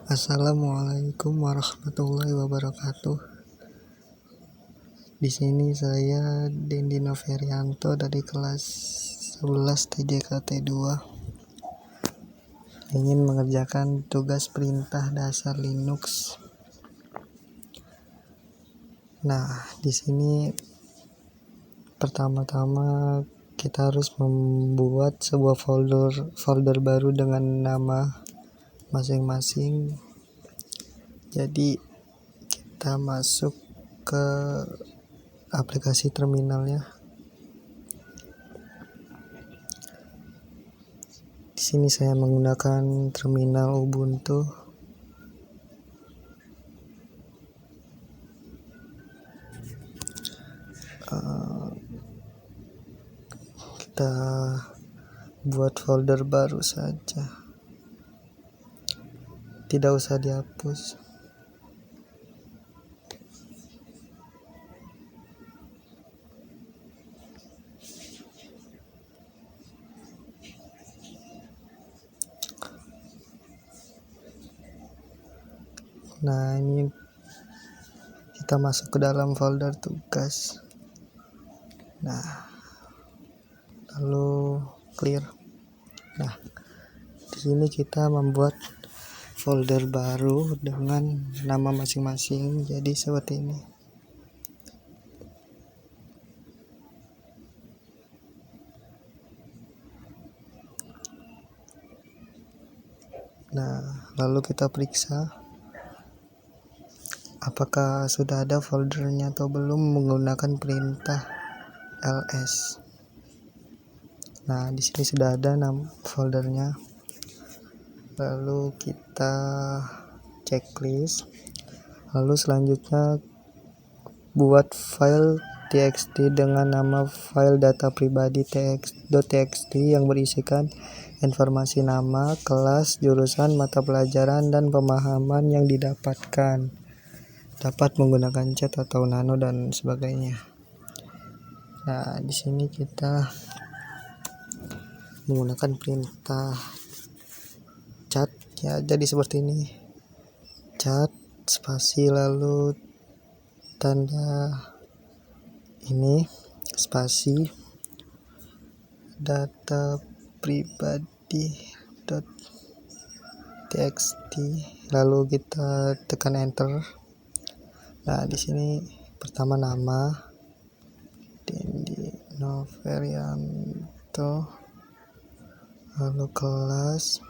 Assalamualaikum warahmatullahi wabarakatuh. Di sini saya Dendi Noverianto dari kelas 11 TJKT 2 ingin mengerjakan tugas perintah dasar Linux. Nah, di sini pertama-tama kita harus membuat sebuah folder baru dengan nama masing-masing. Jadi kita masuk ke aplikasi terminalnya. Di sini saya menggunakan terminal Ubuntu. Kita buat folder baru saja. Tidak usah dihapus. Nah, ini kita masuk ke dalam folder tugas. Nah, lalu clear. Nah, di sini kita membuat folder baru dengan nama masing-masing. Jadi seperti ini. Nah, lalu kita periksa apakah sudah ada foldernya atau belum menggunakan perintah ls. Nah, di sini sudah ada foldernya. Lalu kita checklist. Lalu selanjutnya buat file txt dengan nama file data pribadi txt yang berisikan informasi nama, kelas, jurusan, mata pelajaran, dan pemahaman yang didapatkan. Dapat menggunakan chat atau nano dan sebagainya. Nah, di sini kita menggunakan perintah cat ya, jadi seperti ini. Cat spasi lalu tanda ini spasi data pribadi.txt lalu kita tekan enter. Nah, di sini pertama nama Dendi Noverianto, lalu kelas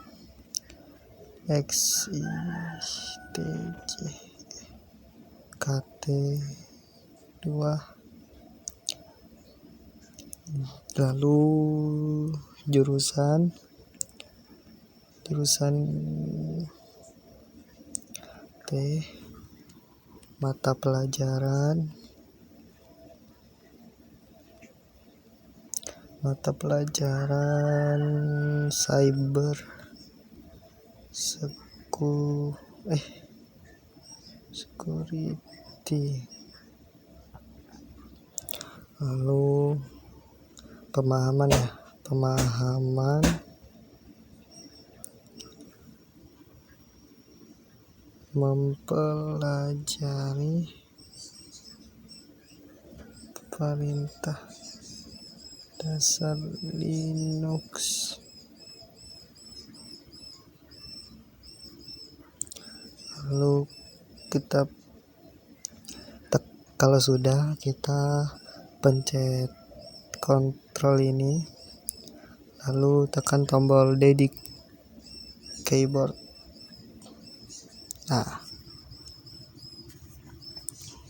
XITJKT 2, lalu jurusan P, mata pelajaran cyber security, lalu pemahaman mempelajari perintah dasar Linux. Lalu kita kalau sudah, kita pencet kontrol ini, lalu tekan tombol D di keyboard. Nah,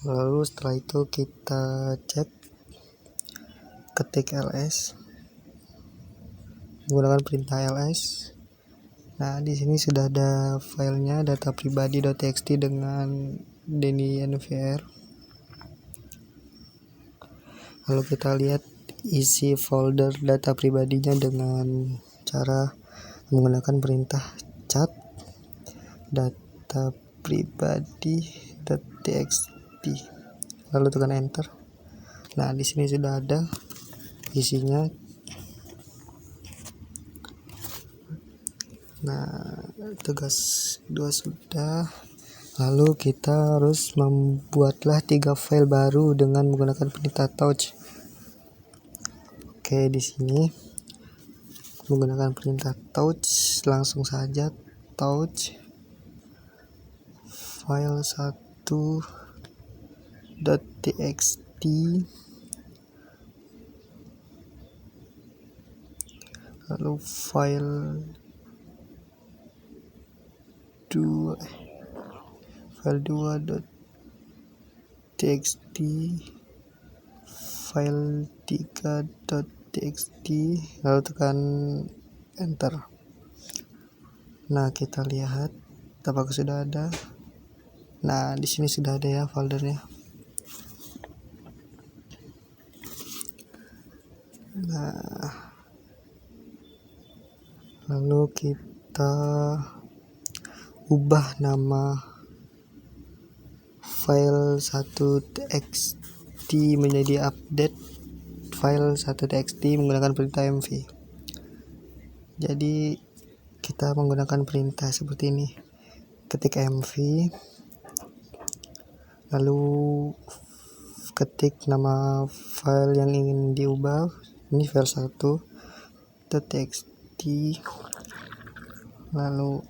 lalu setelah itu kita ketik ls menggunakan perintah ls. Nah, di sini sudah ada filenya data pribadi.txt dengan Dendi NVR. Lalu kita lihat isi folder data pribadinya dengan cara menggunakan perintah cat data pribadi.txt lalu tekan enter. Nah, di sini sudah ada isinya. Nah, tugas kedua sudah. Lalu kita harus membuatlah 3 file baru dengan menggunakan perintah touch. Oke, di sini menggunakan perintah touch, langsung saja touch file 1.txt, lalu file 2.txt, file 3.txt, lalu tekan enter. Nah, kita lihat apakah sudah ada. Nah, di sini sudah ada ya foldernya. Nah, lalu kita ubah nama file 1.txt menjadi update file 1.txt menggunakan perintah mv. Jadi kita menggunakan perintah seperti ini. Ketik mv, lalu ketik nama file yang ingin diubah. Ini file 1.txt, lalu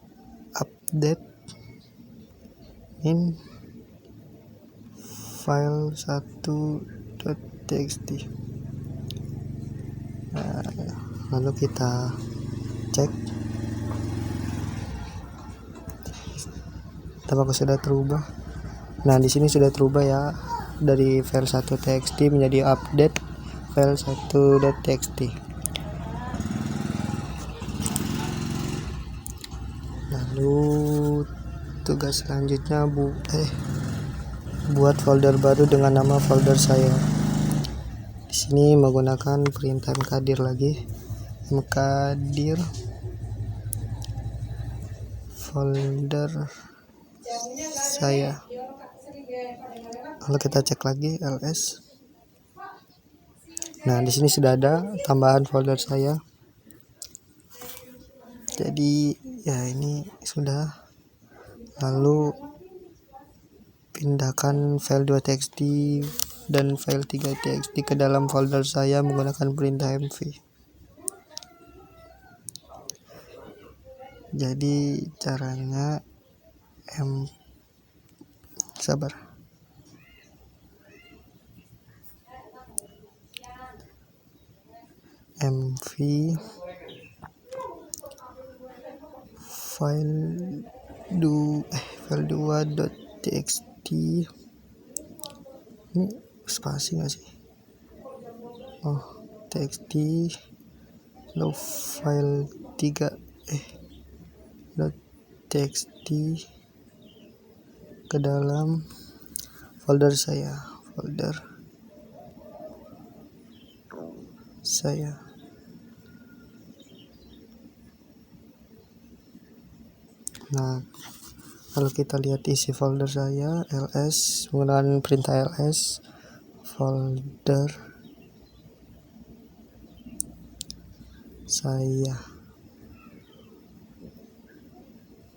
update in file 1.txt. Nah, lalu kita cek apakah sudah terubah. Nah, di sini sudah terubah ya, dari file 1.txt menjadi update file 1.txt. Lalu tugas selanjutnya buat folder baru dengan nama folder saya. Di sini menggunakan perintah mkdir lagi, mkdir folder saya. Lalu kita cek lagi ls. Nah, di sini sudah ada tambahan folder saya. Jadi ya, ini sudah. Lalu pindahkan file 2.txt dan file 3.txt ke dalam folder saya menggunakan perintah mv. Jadi caranya mv file 2.txt, ini spasi nggak sih? txt, lalu file 3.txt ke dalam folder saya. Nah, kalau kita lihat isi folder saya, ls, menggunakan perintah ls, folder saya.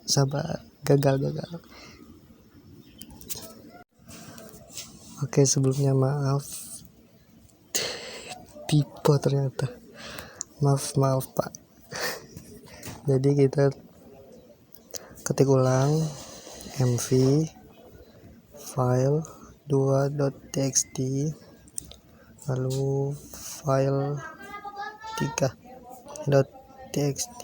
Sabar, gagal. Oke, sebelumnya maaf, typo ternyata. Maaf Pak. Jadi kita ketik ulang mv file 2.txt, lalu file 3.txt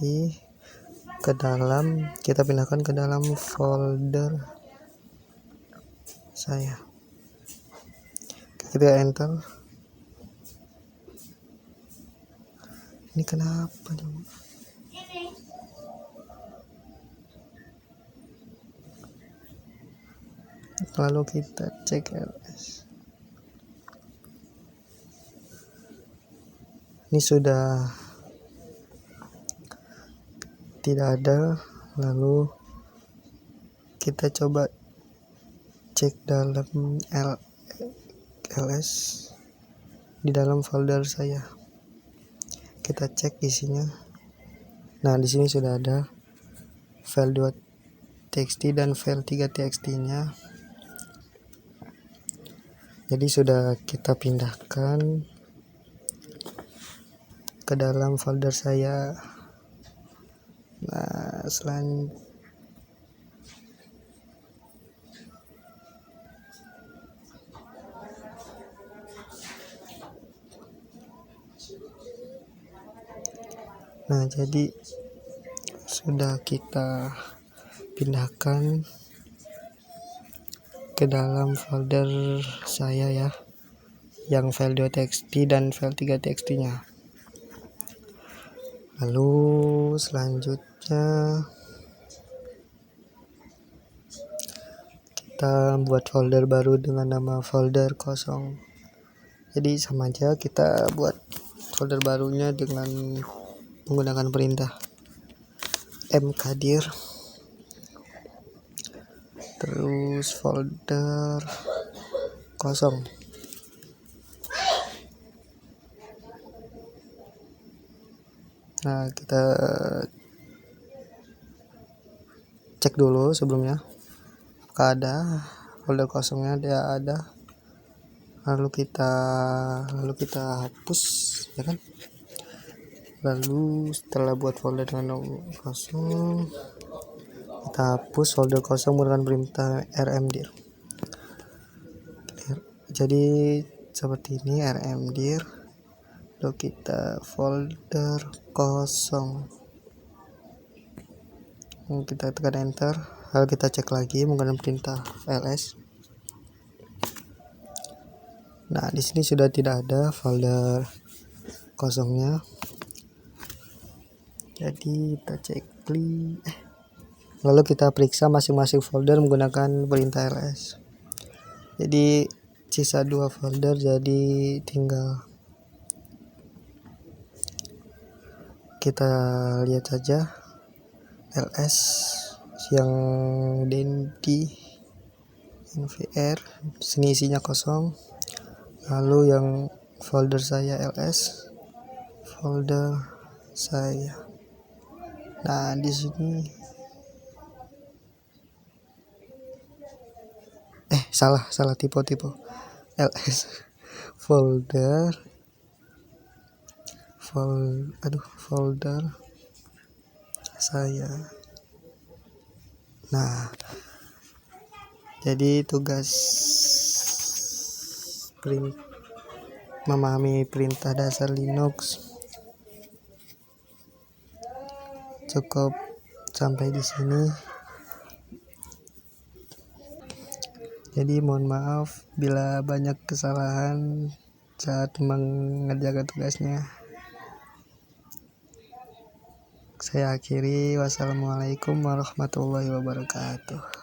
ke dalam, kita pindahkan ke dalam folder saya. Ketika enter, ini kenapa nih? Lalu kita cek ls. Ini sudah tidak ada. Lalu kita coba cek dalam ls di dalam folder saya. Kita cek isinya. Nah, di sini sudah ada file 2.txt dan file 3.txt nya. Jadi sudah kita pindahkan ke dalam folder saya. Nah, jadi sudah kita pindahkan ke dalam folder saya ya, yang file 2.txt dan file 3.txt nya. Lalu selanjutnya kita buat folder baru dengan nama folder kosong. Jadi sama aja, kita buat folder barunya dengan menggunakan perintah mkdir, terus folder kosong. Nah, kita cek dulu sebelumnya apakah ada folder kosongnya. Dia ada. Lalu kita hapus, ya kan. Lalu setelah buat folder dengan nomor kosong, kita hapus folder kosong menggunakan perintah rmdir. Jadi seperti ini, rmdir. Lalu kita folder kosong, kita tekan enter. Lalu kita cek lagi menggunakan perintah ls. Nah, di sini sudah tidak ada folder kosongnya. Jadi kita cek lalu kita periksa masing-masing folder menggunakan perintah ls. Jadi sisa 2 folder, jadi tinggal kita lihat saja ls yang Dendi NVR, sini isinya kosong. Lalu yang folder saya ls, folder saya. Nah, di sini salah tipe ls folder saya. Nah, jadi tugas memahami perintah dasar Linux cukup sampai di sini. Jadi mohon maaf bila banyak kesalahan saat mengerjakan tugasnya. Saya akhiri, wassalamualaikum warahmatullahi wabarakatuh.